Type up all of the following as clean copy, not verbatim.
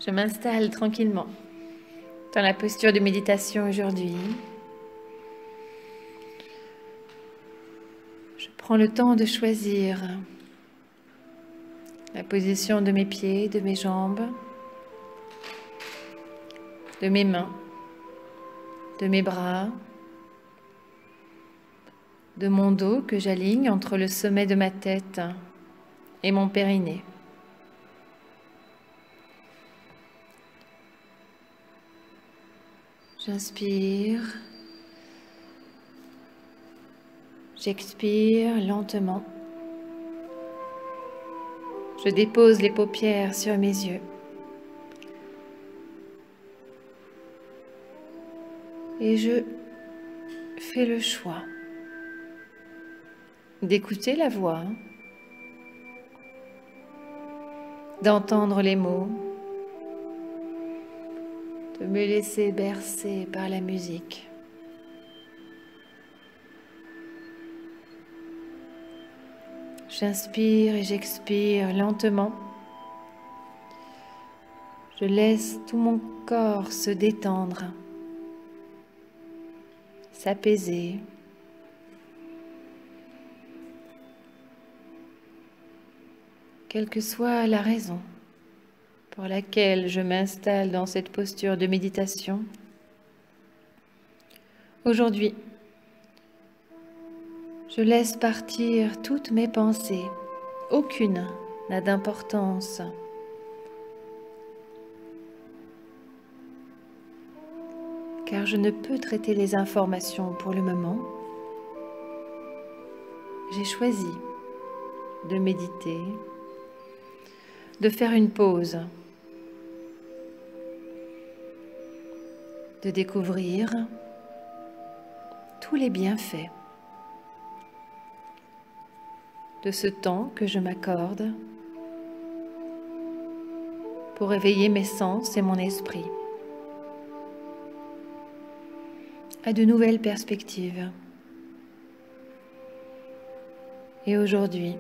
Je m'installe tranquillement dans la posture de méditation aujourd'hui. Je prends le temps de choisir la position de mes pieds, de mes jambes, de mes mains, de mes bras, de mon dos que j'aligne entre le sommet de ma tête et mon périnée. J'inspire, j'expire lentement. Je dépose les paupières sur mes yeux. Et je fais le choix d'écouter la voix, d'entendre les mots, de me laisser bercer par la musique. J'inspire et j'expire lentement. Je laisse tout mon corps se détendre, s'apaiser. Quelle que soit la raison pour laquelle je m'installe dans cette posture de méditation, aujourd'hui, je laisse partir toutes mes pensées. Aucune n'a d'importance. Car je ne peux traiter les informations pour le moment. J'ai choisi de méditer, de faire une pause, de découvrir tous les bienfaits de ce temps que je m'accorde pour éveiller mes sens et mon esprit à de nouvelles perspectives. Et aujourd'hui,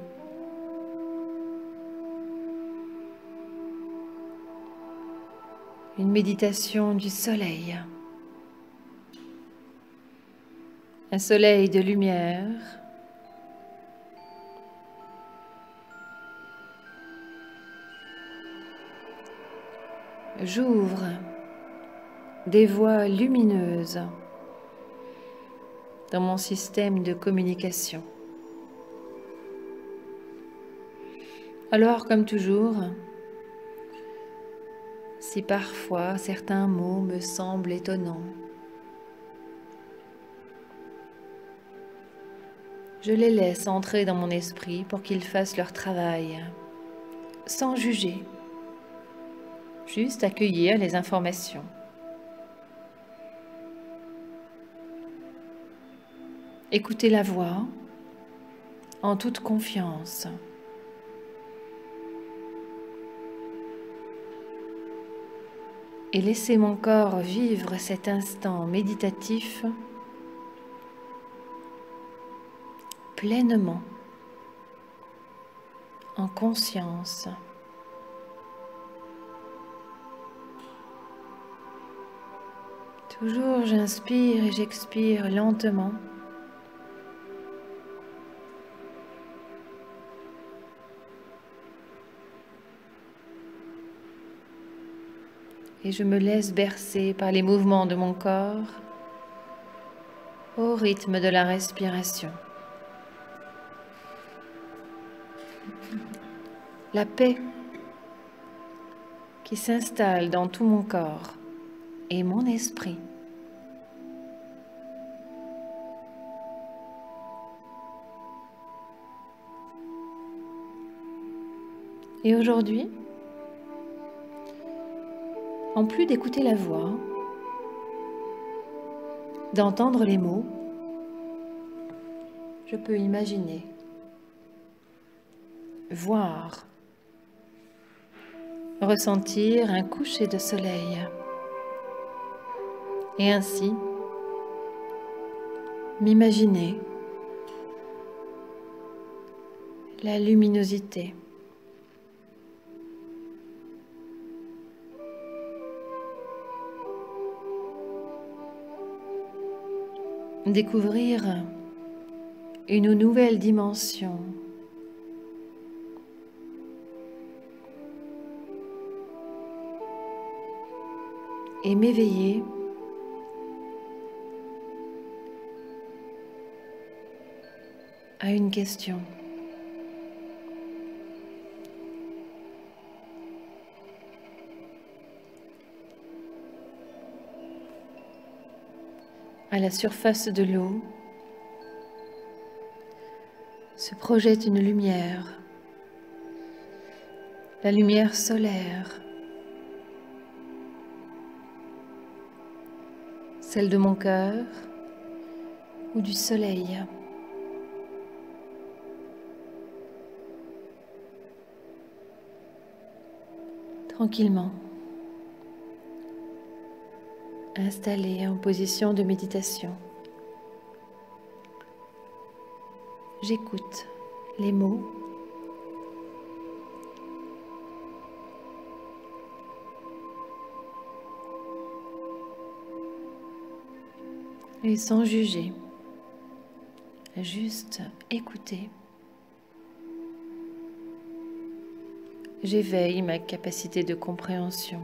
une méditation du soleil, un soleil de lumière, j'ouvre des voies lumineuses dans mon système de communication. Alors, comme toujours, si parfois certains mots me semblent étonnants, je les laisse entrer dans mon esprit pour qu'ils fassent leur travail, sans juger, juste accueillir les informations. Écouter la voix en toute confiance. Et laisser mon corps vivre cet instant méditatif pleinement, en conscience. Toujours j'inspire et j'expire lentement. Et je me laisse bercer par les mouvements de mon corps au rythme de la respiration. La paix qui s'installe dans tout mon corps et mon esprit. Et aujourd'hui, en plus d'écouter la voix, d'entendre les mots, je peux imaginer, voir, ressentir un coucher de soleil et ainsi m'imaginer la luminosité, découvrir une nouvelle dimension. Et m'éveiller à une question. À la surface de l'eau se projette une lumière, la lumière solaire, celle de mon cœur ou du soleil. Tranquillement, installé en position de méditation. J'écoute les mots et sans juger, juste écouter. J'éveille ma capacité de compréhension.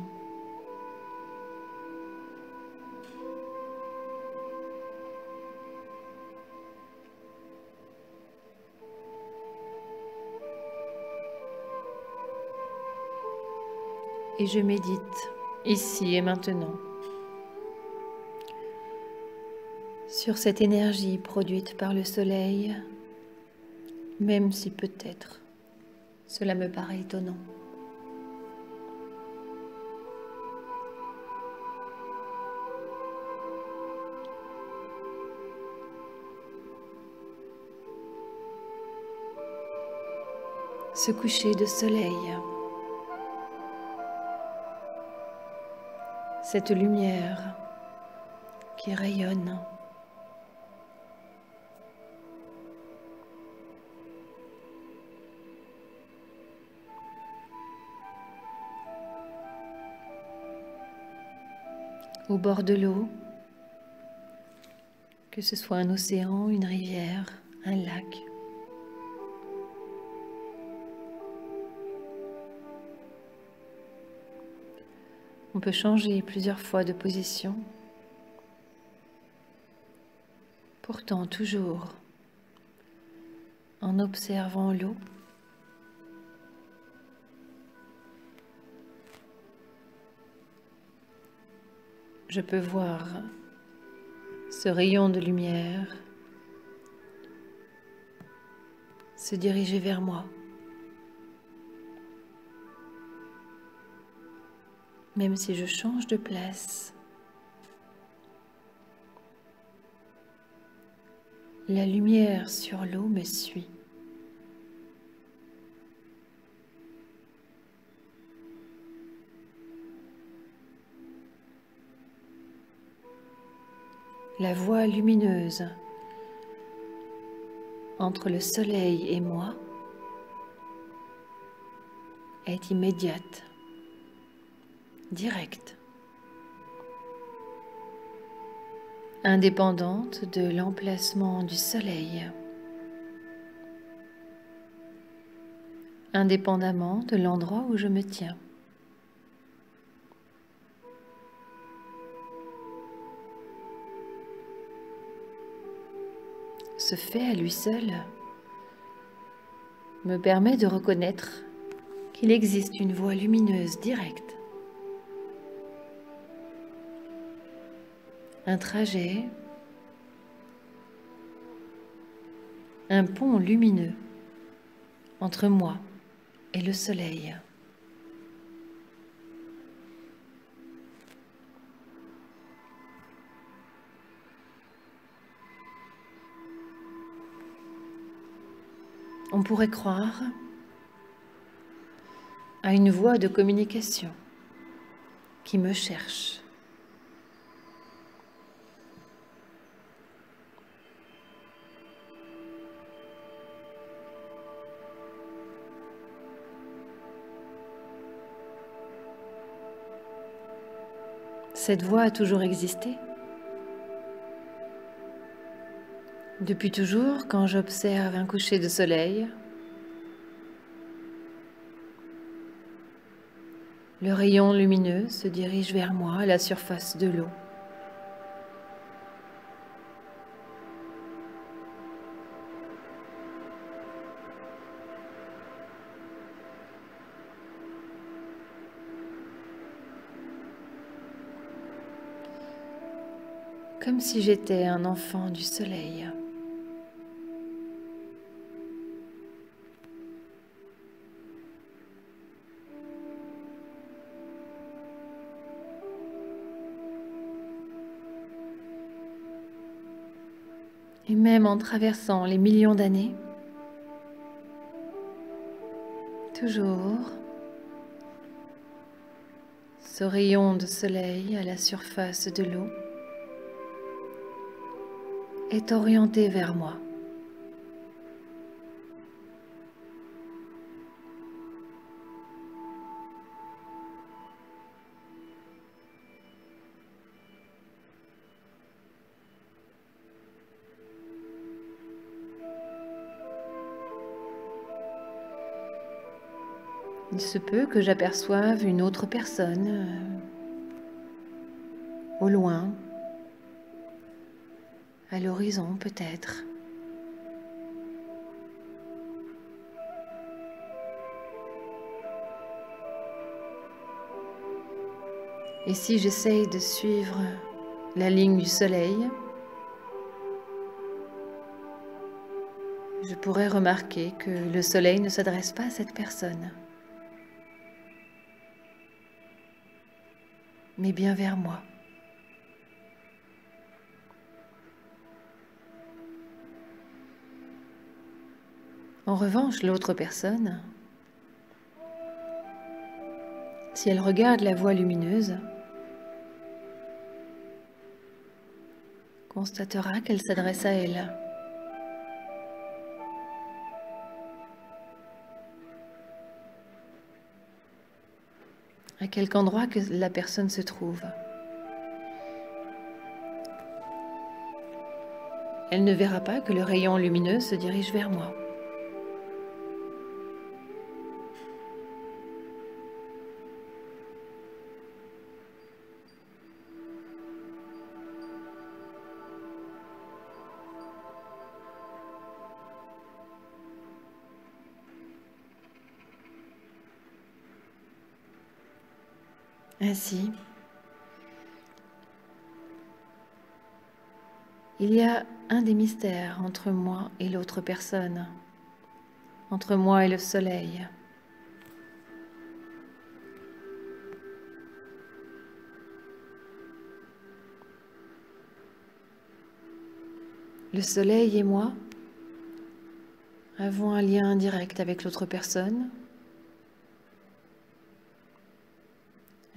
Et je médite ici et maintenant sur cette énergie produite par le soleil, même si peut-être cela me paraît étonnant. Ce coucher de soleil, cette lumière qui rayonne, au bord de l'eau, que ce soit un océan, une rivière, un lac. On peut changer plusieurs fois de position, pourtant toujours en observant l'eau. Je peux voir ce rayon de lumière se diriger vers moi. Même si je change de place, la lumière sur l'eau me suit. La voie lumineuse entre le soleil et moi est immédiate, directe, indépendante de l'emplacement du soleil, indépendamment de l'endroit où je me tiens. Ce fait à lui seul me permet de reconnaître qu'il existe une voie lumineuse directe, un trajet, un pont lumineux entre moi et le soleil. On pourrait croire à une voie de communication qui me cherche. Cette voie a toujours existé. Depuis toujours, quand j'observe un coucher de soleil, le rayon lumineux se dirige vers moi à la surface de l'eau. Comme si j'étais un enfant du soleil. Et même en traversant les millions d'années, toujours, ce rayon de soleil à la surface de l'eau est orienté vers moi. Il se peut que j'aperçoive une autre personne au loin, à l'horizon peut-être. Et si j'essaye de suivre la ligne du soleil, je pourrais remarquer que le soleil ne s'adresse pas à cette personne, mais bien vers moi. En revanche, l'autre personne, si elle regarde la voie lumineuse, constatera qu'elle s'adresse à elle. À quelque endroit que la personne se trouve. Elle ne verra pas que le rayon lumineux se dirige vers moi. Ainsi, il y a un des mystères entre moi et l'autre personne, entre moi et le soleil. Le soleil et moi avons un lien direct avec l'autre personne,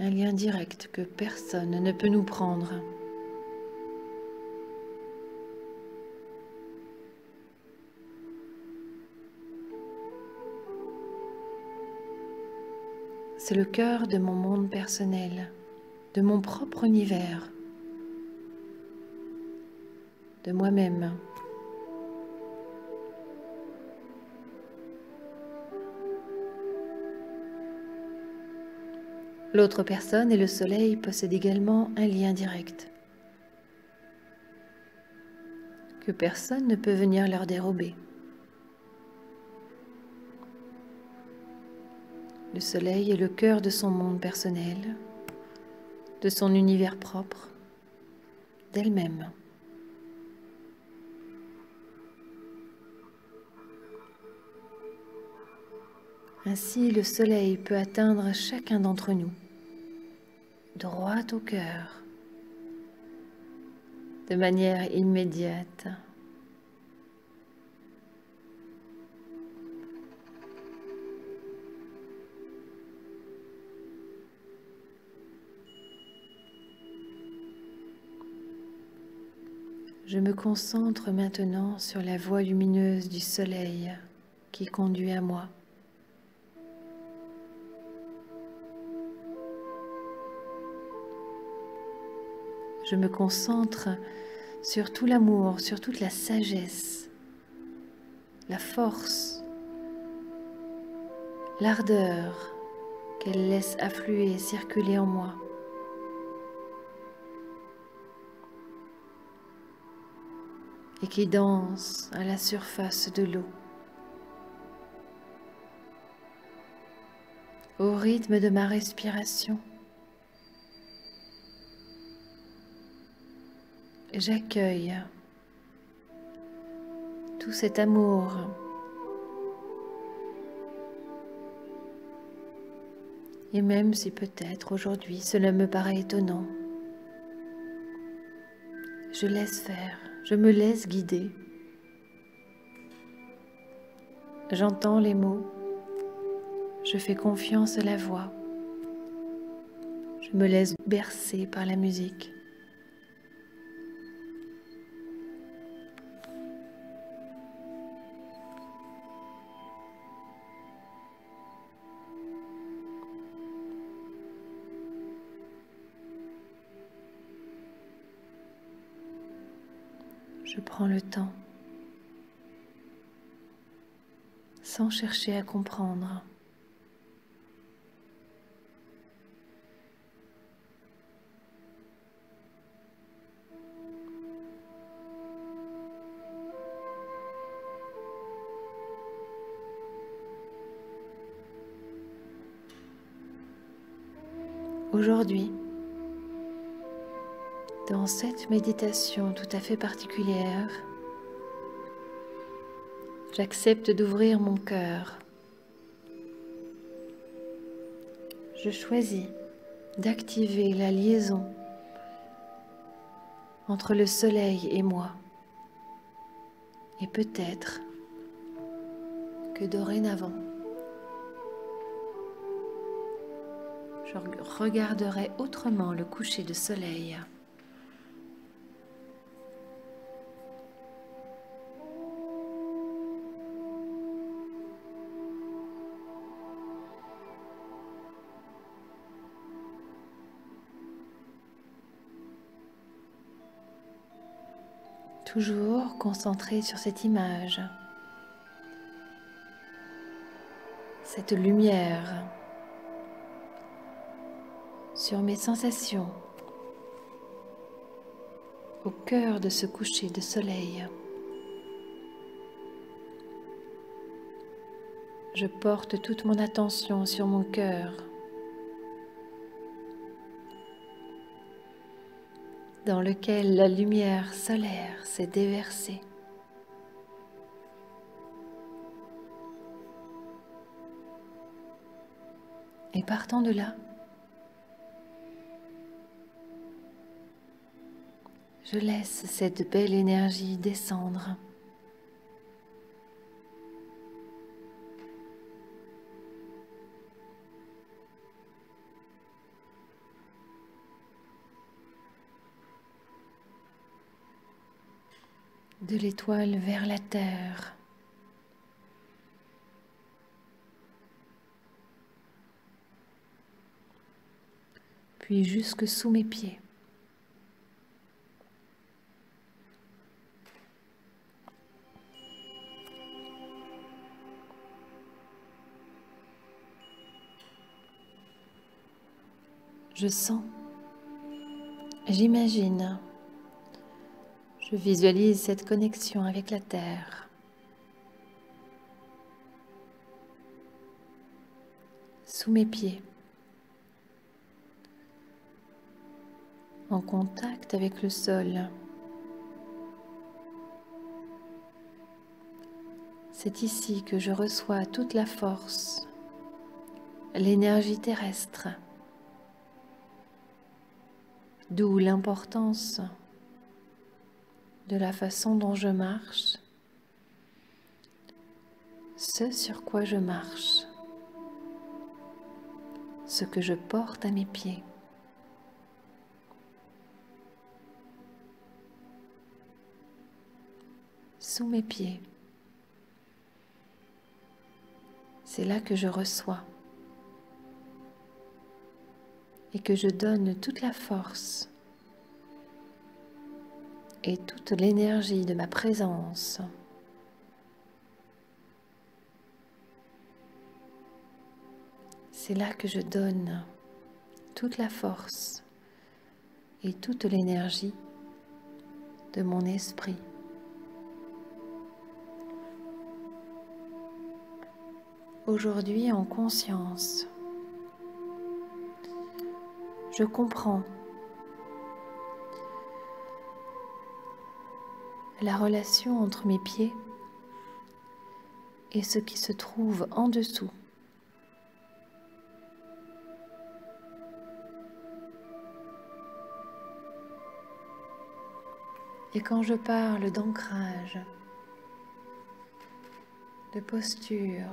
un lien direct que personne ne peut nous prendre. C'est le cœur de mon monde personnel, de mon propre univers, de moi-même. L'autre personne et le soleil possèdent également un lien direct, que personne ne peut venir leur dérober. Le soleil est le cœur de son monde personnel, de son univers propre, d'elle-même. Ainsi, le soleil peut atteindre chacun d'entre nous, droit au cœur, de manière immédiate. Je me concentre maintenant sur la voie lumineuse du soleil qui conduit à moi. Je me concentre sur tout l'amour, sur toute la sagesse, la force, l'ardeur qu'elle laisse affluer et circuler en moi. Et qui danse à la surface de l'eau, au rythme de ma respiration. J'accueille tout cet amour et même si peut-être aujourd'hui cela me paraît étonnant, je laisse faire, je me laisse guider. J'entends les mots, je fais confiance à la voix, je me laisse bercer par la musique. Je prends le temps, sans chercher à comprendre. Aujourd'hui, dans cette méditation tout à fait particulière, j'accepte d'ouvrir mon cœur. Je choisis d'activer la liaison entre le soleil et moi. Et peut-être que dorénavant, je regarderai autrement le coucher de soleil. Toujours concentré sur cette image, cette lumière, sur mes sensations, au cœur de ce coucher de soleil. Je porte toute mon attention sur mon cœur, dans lequel la lumière solaire s'est déversée. Et partant de là, je laisse cette belle énergie descendre. De l'étoile vers la terre. Puis jusque sous mes pieds. Je sens, j'imagine, je visualise cette connexion avec la terre. Sous mes pieds, en contact avec le sol. C'est ici que je reçois toute la force, l'énergie terrestre, d'où l'importance de la façon dont je marche, ce sur quoi je marche, ce que je porte à mes pieds. Sous mes pieds, c'est là que je reçois et que je donne toute la force et toute l'énergie de ma présence. C'est là que je donne toute la force et toute l'énergie de mon esprit. Aujourd'hui, en conscience, je comprends la relation entre mes pieds et ce qui se trouve en dessous. Et quand je parle d'ancrage, de posture,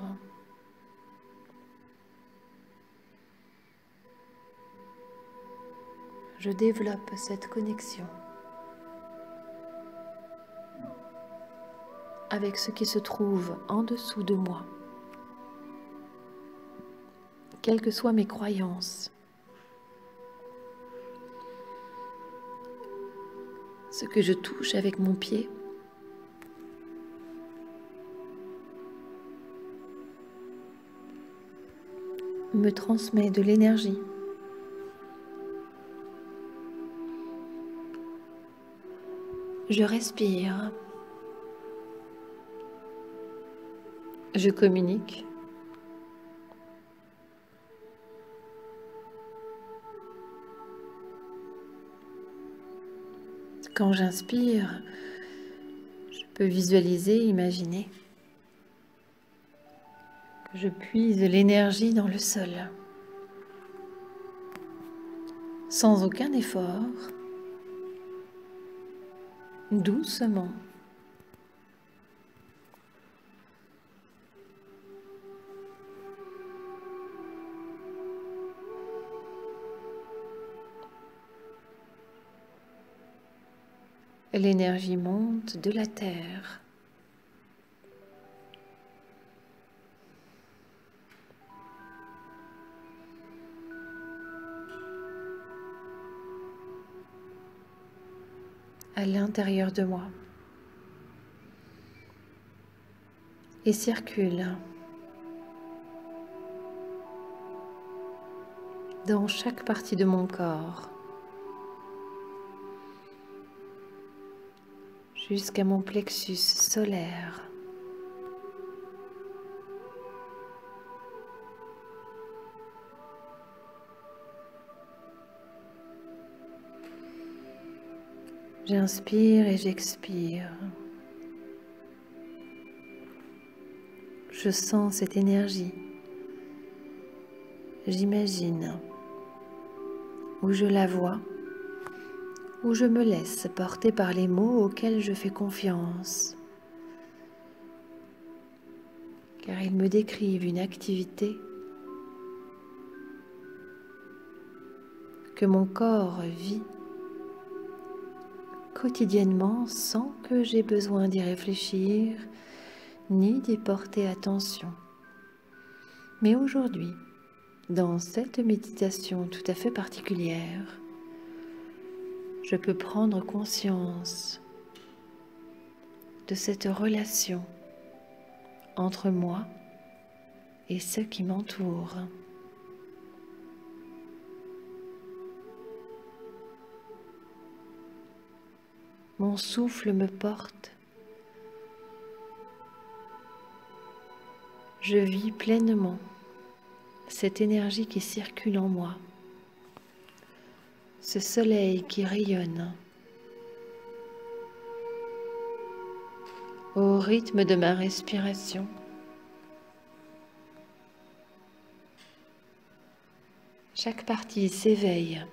je développe cette connexion avec ce qui se trouve en dessous de moi, quelles que soient mes croyances, ce que je touche avec mon pied, me transmet de l'énergie. Je respire, je communique, quand j'inspire, je peux visualiser, imaginer que je puise l'énergie dans le sol, sans aucun effort, doucement. L'énergie monte de la terre. À l'intérieur de moi et circule dans chaque partie de mon corps jusqu'à mon plexus solaire. J'inspire et j'expire. Je sens cette énergie. J'imagine, ou je la vois, ou je me laisse porter par les mots auxquels je fais confiance, car ils me décrivent une activité que mon corps vit quotidiennement sans que j'aie besoin d'y réfléchir ni d'y porter attention. Mais aujourd'hui, dans cette méditation tout à fait particulière, je peux prendre conscience de cette relation entre moi et ceux qui m'entourent. Mon souffle me porte. Je vis pleinement cette énergie qui circule en moi, ce soleil qui rayonne au rythme de ma respiration. Chaque partie s'éveille.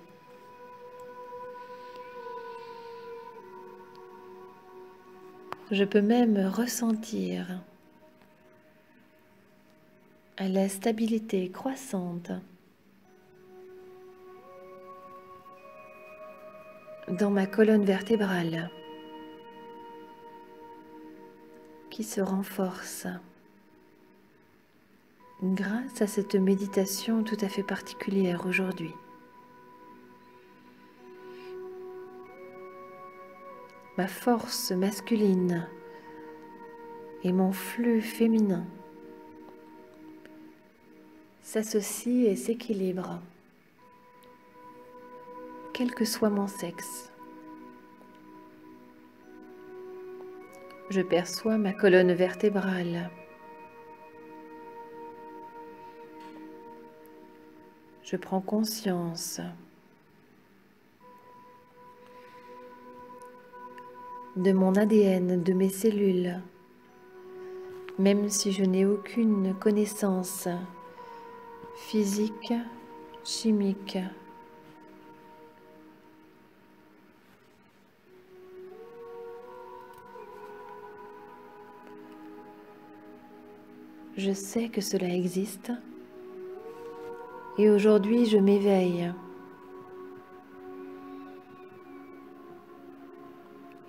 Je peux même ressentir la stabilité croissante dans ma colonne vertébrale qui se renforce grâce à cette méditation tout à fait particulière aujourd'hui. ma force masculine et mon flux féminin s'associent et s'équilibrent, quel que soit mon sexe. Je perçois ma colonne vertébrale. Je prends conscience de mon ADN, de mes cellules, même si je n'ai aucune connaissance physique, chimique. Je sais que cela existe et aujourd'hui je m'éveille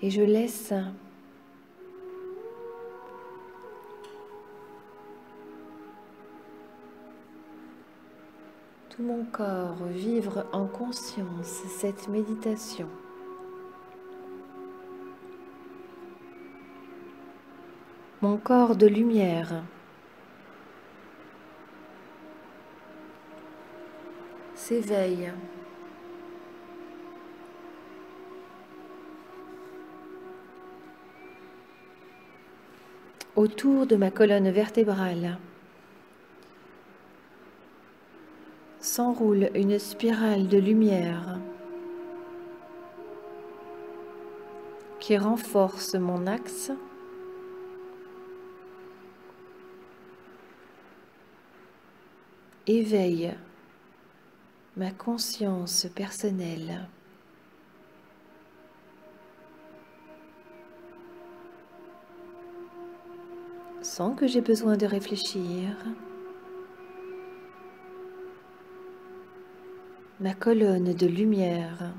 et je laisse tout mon corps vivre en conscience cette méditation. Mon corps de lumière s'éveille autour de ma colonne vertébrale. S'enroule une spirale de lumière qui renforce mon axe éveille ma conscience personnelle. Sans que j'aie besoin de réfléchir, ma colonne de lumière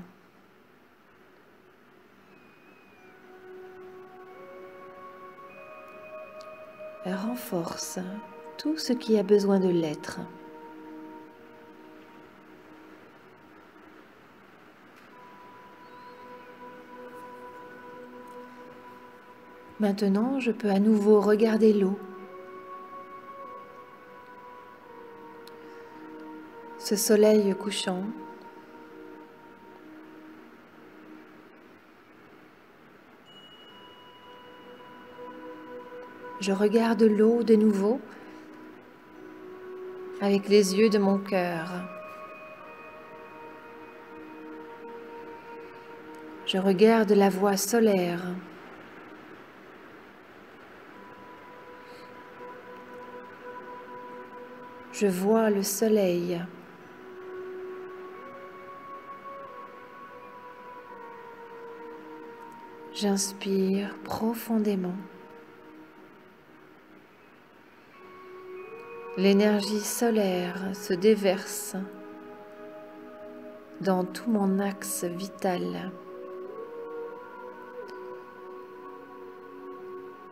renforce tout ce qui a besoin de l'être. Maintenant, je peux à nouveau regarder l'eau. Ce soleil couchant. Je regarde l'eau de nouveau avec les yeux de mon cœur. Je regarde la voie solaire. Je vois le soleil. J'inspire profondément. L'énergie solaire se déverse dans tout mon axe vital.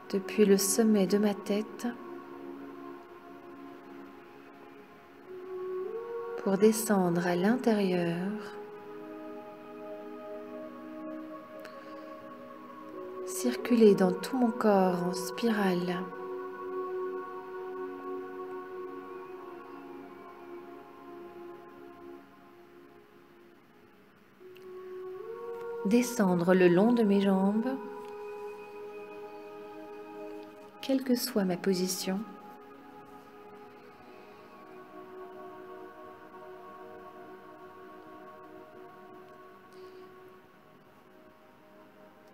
Depuis le sommet de ma tête pour descendre à l'intérieur, circuler dans tout mon corps en spirale. Descendre le long de mes jambes, quelle que soit ma position.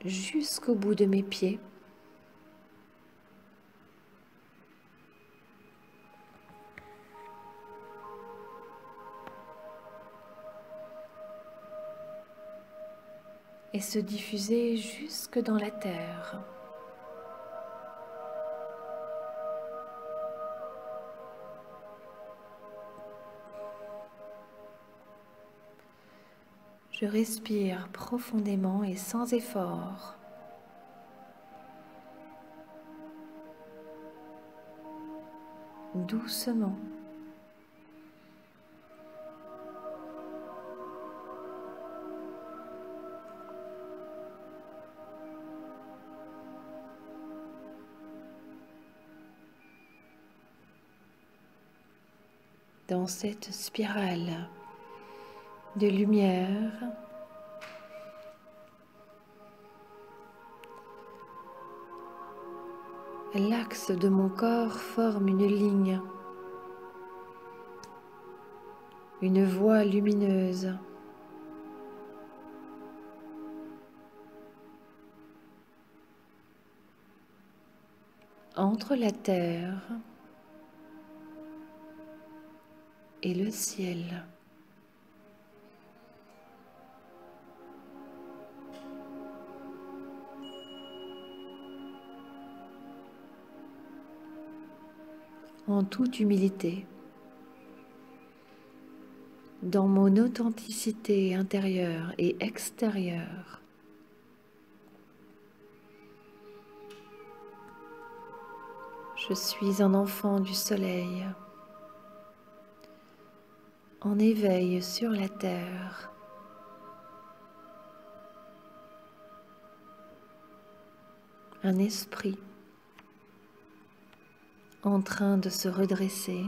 Jusqu'au bout de mes pieds. Et se diffuser jusque dans la terre. Je respire profondément et sans effort. Doucement. dans cette spirale de lumière. L'axe de mon corps forme une ligne, une voie lumineuse. Entre la terre et le ciel. En toute humilité, dans mon authenticité intérieure et extérieure, je suis un enfant du soleil, en éveil sur la terre. Un esprit en train de se redresser.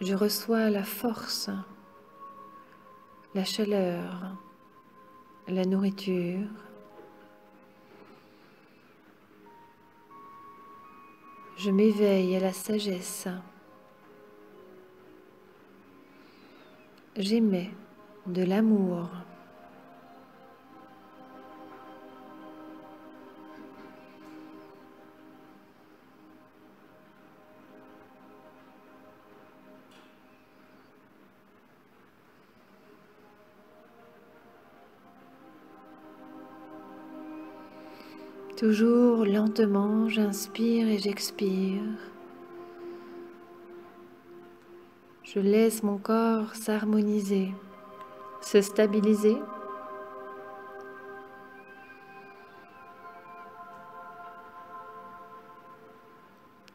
Je reçois la force, la chaleur, la nourriture. Je m'éveille à la sagesse. J'émets de l'amour. Toujours lentement, j'inspire et j'expire. Je laisse mon corps s'harmoniser, se stabiliser.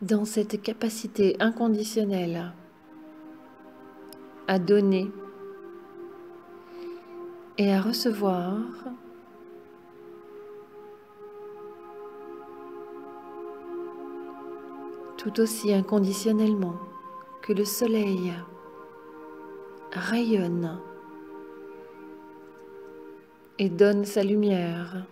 Dans cette capacité inconditionnelle à donner et à recevoir tout aussi inconditionnellement que le soleil rayonne et donne sa lumière.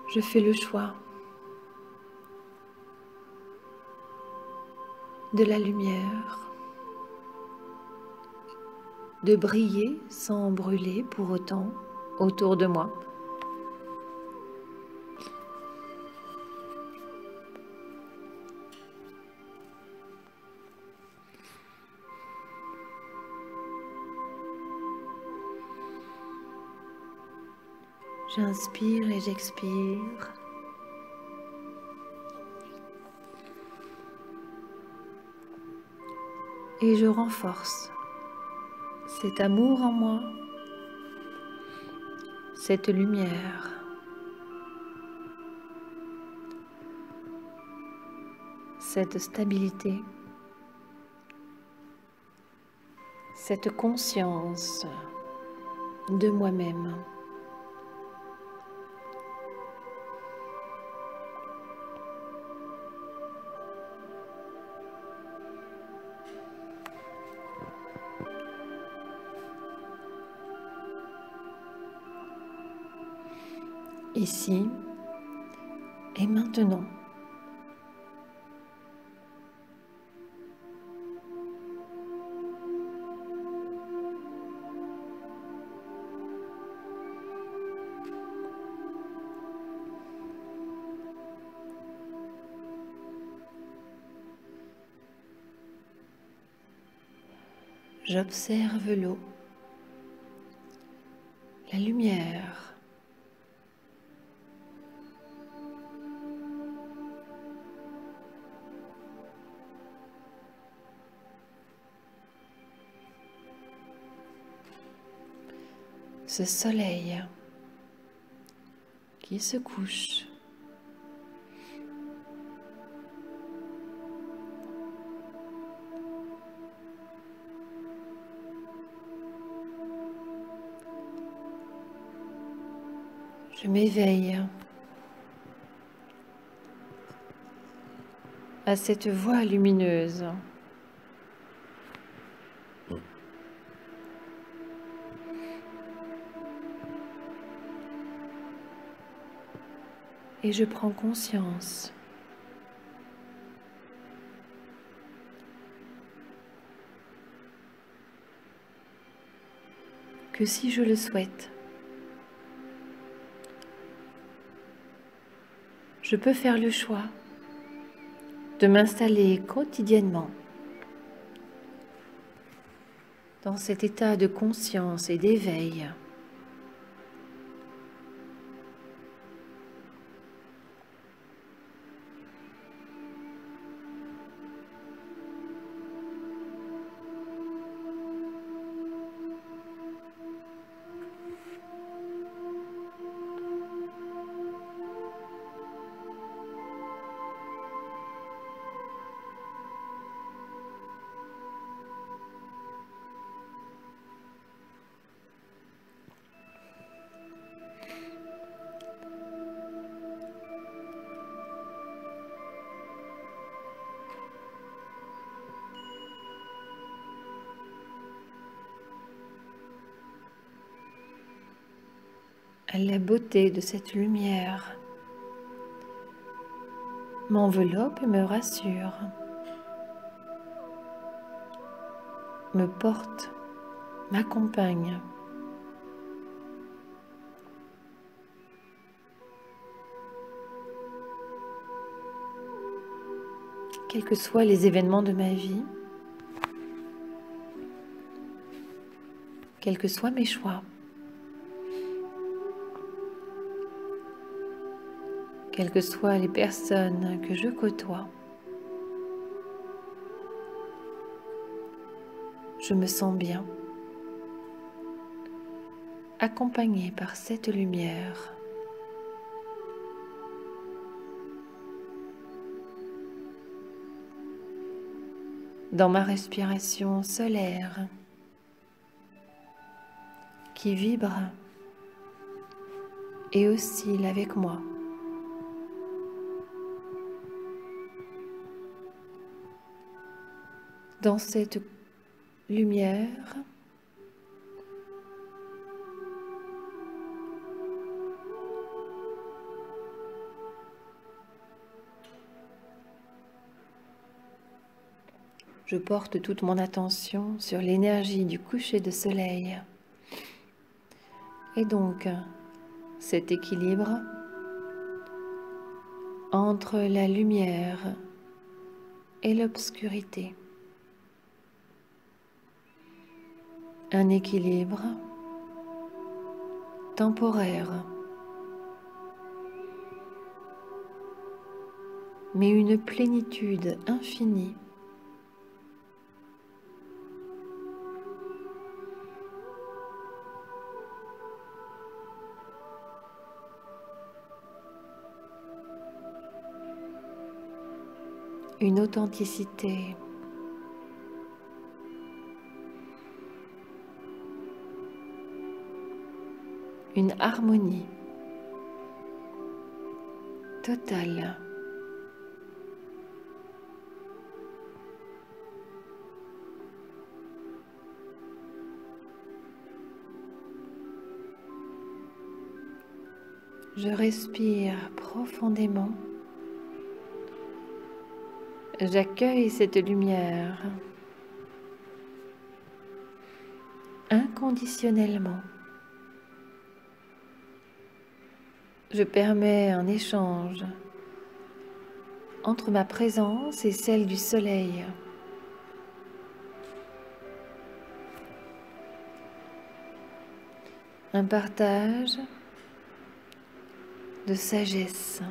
Je fais le choix de la lumière, de briller sans brûler pour autant autour de moi. J'inspire et j'expire. Et je renforce cet amour en moi, cette lumière. Cette stabilité, cette conscience de moi-même. Ici et maintenant. J'observe l'eau, la lumière, ce soleil qui se couche. Je m'éveille à cette voie lumineuse. Et je prends conscience que si je le souhaite, je peux faire le choix de m'installer quotidiennement dans cet état de conscience et d'éveil. La beauté de cette lumière m'enveloppe et me rassure, me porte, m'accompagne. Quels que soient les événements de ma vie, quels que soient mes choix, quelles que soient les personnes que je côtoie, je me sens bien, accompagnée par cette lumière. Dans ma respiration solaire qui vibre et oscille avec moi. Dans cette lumière, je porte toute mon attention sur l'énergie du coucher de soleil. Et donc, cet équilibre entre la lumière et l'obscurité. Un équilibre temporaire, mais une plénitude infinie. Une authenticité, une harmonie totale. Je respire profondément. J'accueille cette lumière inconditionnellement. Je permets un échange entre ma présence et celle du soleil. Un partage de sagesse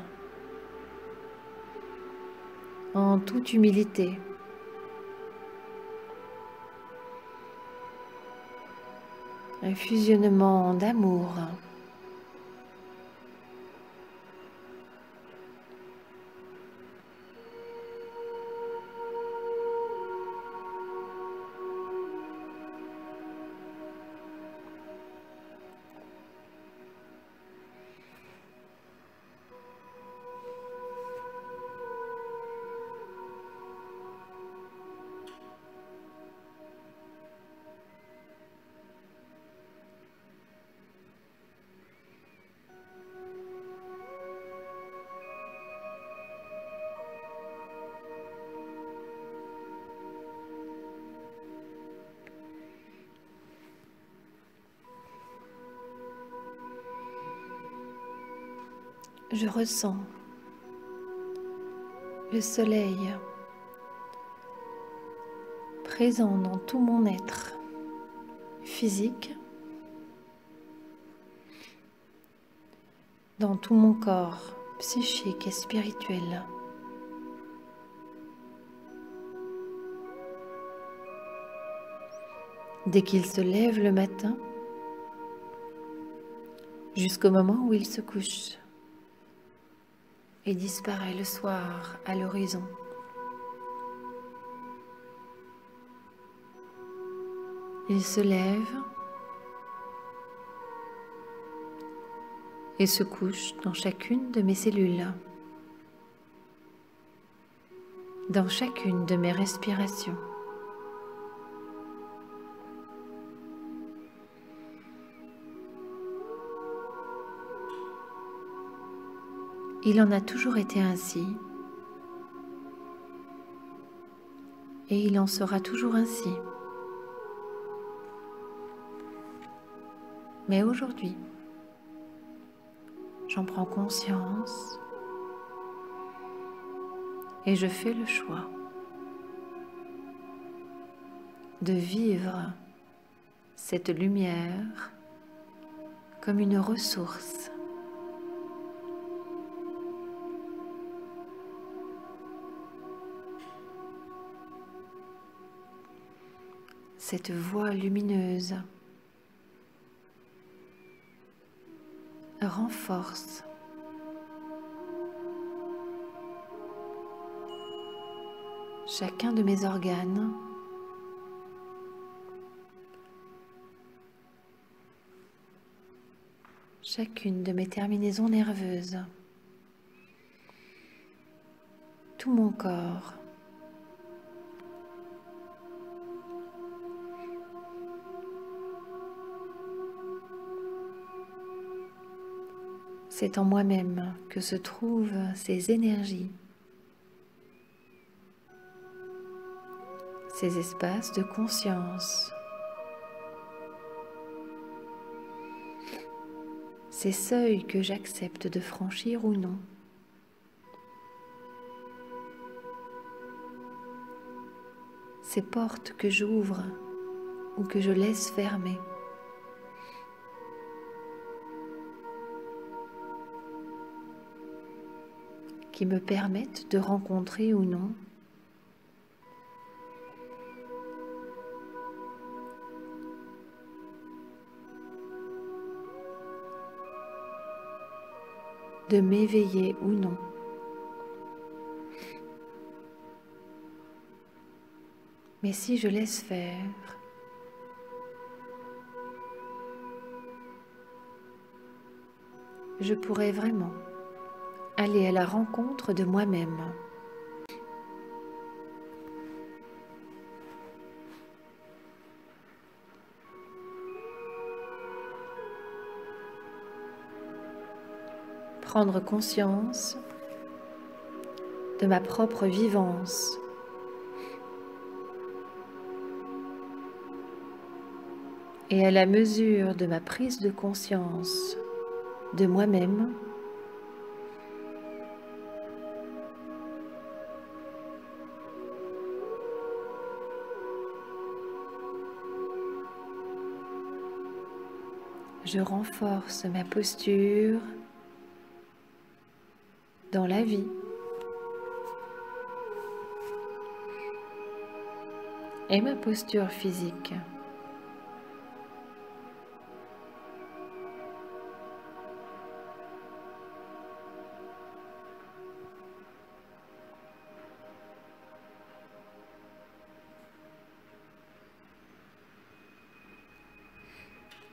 en toute humilité. Un fusionnement d'amour. je ressens le soleil présent dans tout mon être physique, dans tout mon corps psychique et spirituel. Dès qu'il se lève le matin, jusqu'au moment où il se couche et disparaît le soir à l'horizon. Il se lève et se couche dans chacune de mes cellules, dans chacune de mes respirations. Il en a toujours été ainsi, et il en sera toujours ainsi. Mais aujourd'hui, j'en prends conscience et je fais le choix de vivre cette lumière comme une ressource. Cette voie lumineuse renforce chacun de mes organes, chacune de mes terminaisons nerveuses, tout mon corps. C'est en moi-même que se trouvent ces énergies, ces espaces de conscience, ces seuils que j'accepte de franchir ou non. Ces portes que j'ouvre ou que je laisse fermer. Qui me permettent de rencontrer ou non de m'éveiller ou non. Mais si je laisse faire, je pourrais vraiment aller à la rencontre de moi-même. Prendre conscience de ma propre vivance. Et à la mesure de ma prise de conscience de moi-même, je renforce ma posture dans la vie. Et ma posture physique.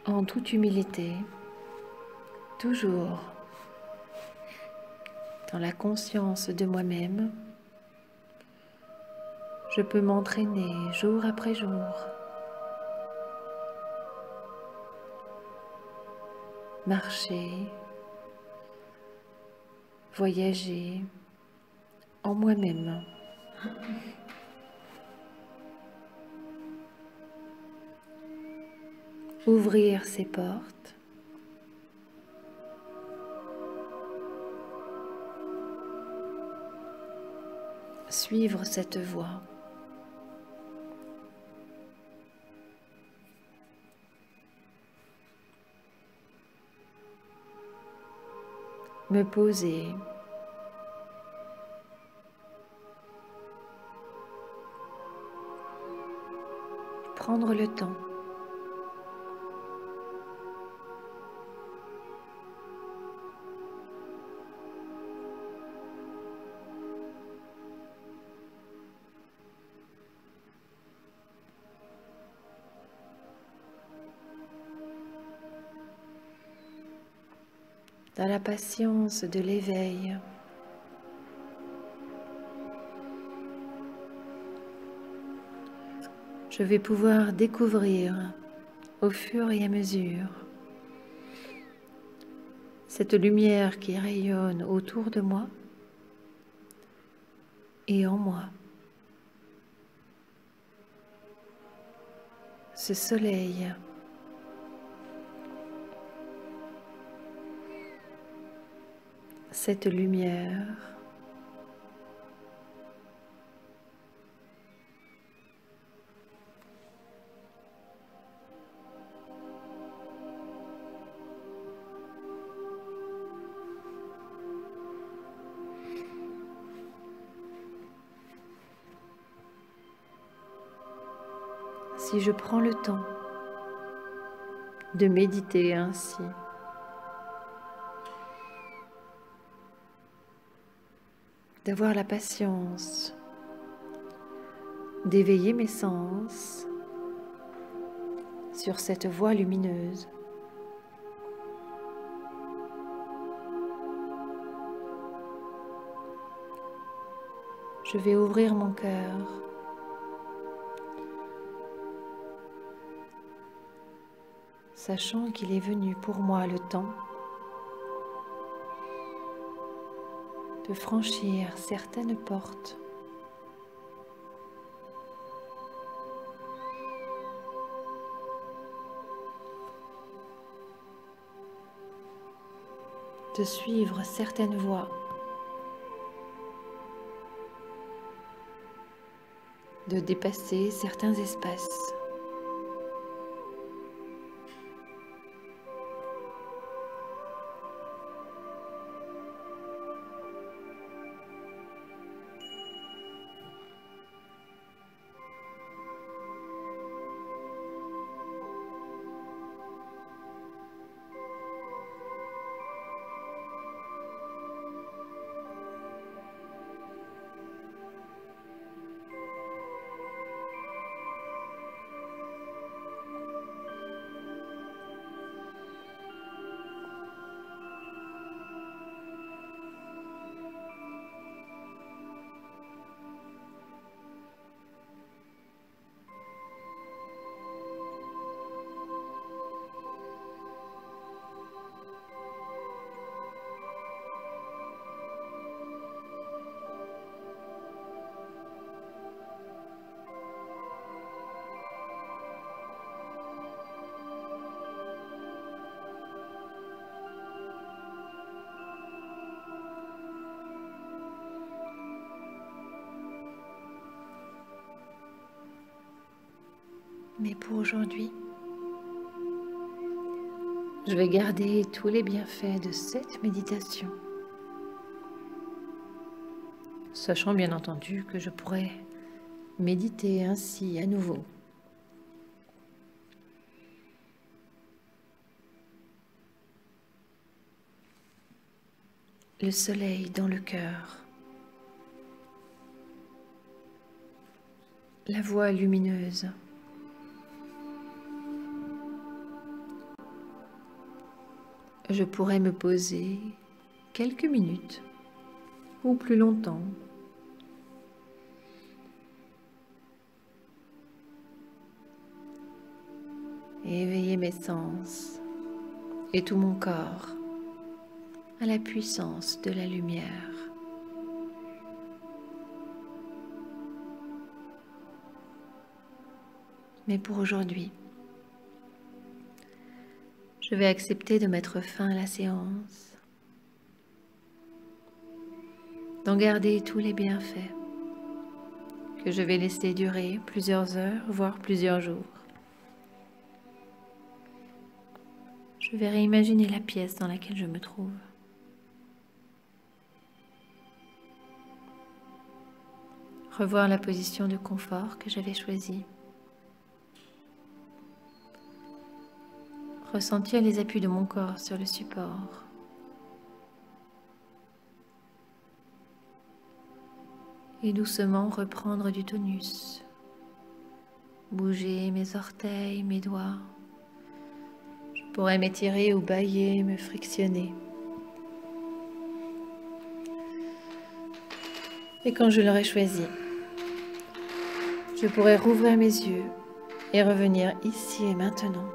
En toute humilité, toujours dans la conscience de moi-même, je peux m'entraîner jour après jour, marcher, voyager en moi-même. Ouvrir ses portes suivre cette voie. Me poser, prendre le temps, dans la patience de l'éveil. Je vais pouvoir découvrir au fur et à mesure cette lumière qui rayonne autour de moi et en moi. Ce soleil cette lumière si je prends le temps de méditer ainsi, d'avoir la patience d'éveiller mes sens sur cette voie lumineuse. Je vais ouvrir mon cœur sachant qu'il est venu pour moi le temps de franchir certaines portes, de suivre certaines voies, de dépasser certains espaces. Mais pour aujourd'hui, je vais garder tous les bienfaits de cette méditation, sachant bien entendu que je pourrais méditer ainsi à nouveau. Le soleil dans le cœur, la voie lumineuse. Je pourrais me poser quelques minutes ou plus longtemps. Et éveiller mes sens et tout mon corps à la puissance de la lumière. Mais pour aujourd'hui, je vais accepter de mettre fin à la séance, d'en garder tous les bienfaits que je vais laisser durer plusieurs heures, voire plusieurs jours. Je vais réimaginer la pièce dans laquelle je me trouve. Revoir la position de confort que j'avais choisie. Ressentir les appuis de mon corps sur le support. Et doucement reprendre du tonus. Bouger mes orteils, mes doigts. Je pourrais m'étirer ou bâiller, me frictionner. Et quand je l'aurai choisi, je pourrais rouvrir mes yeux et revenir ici et maintenant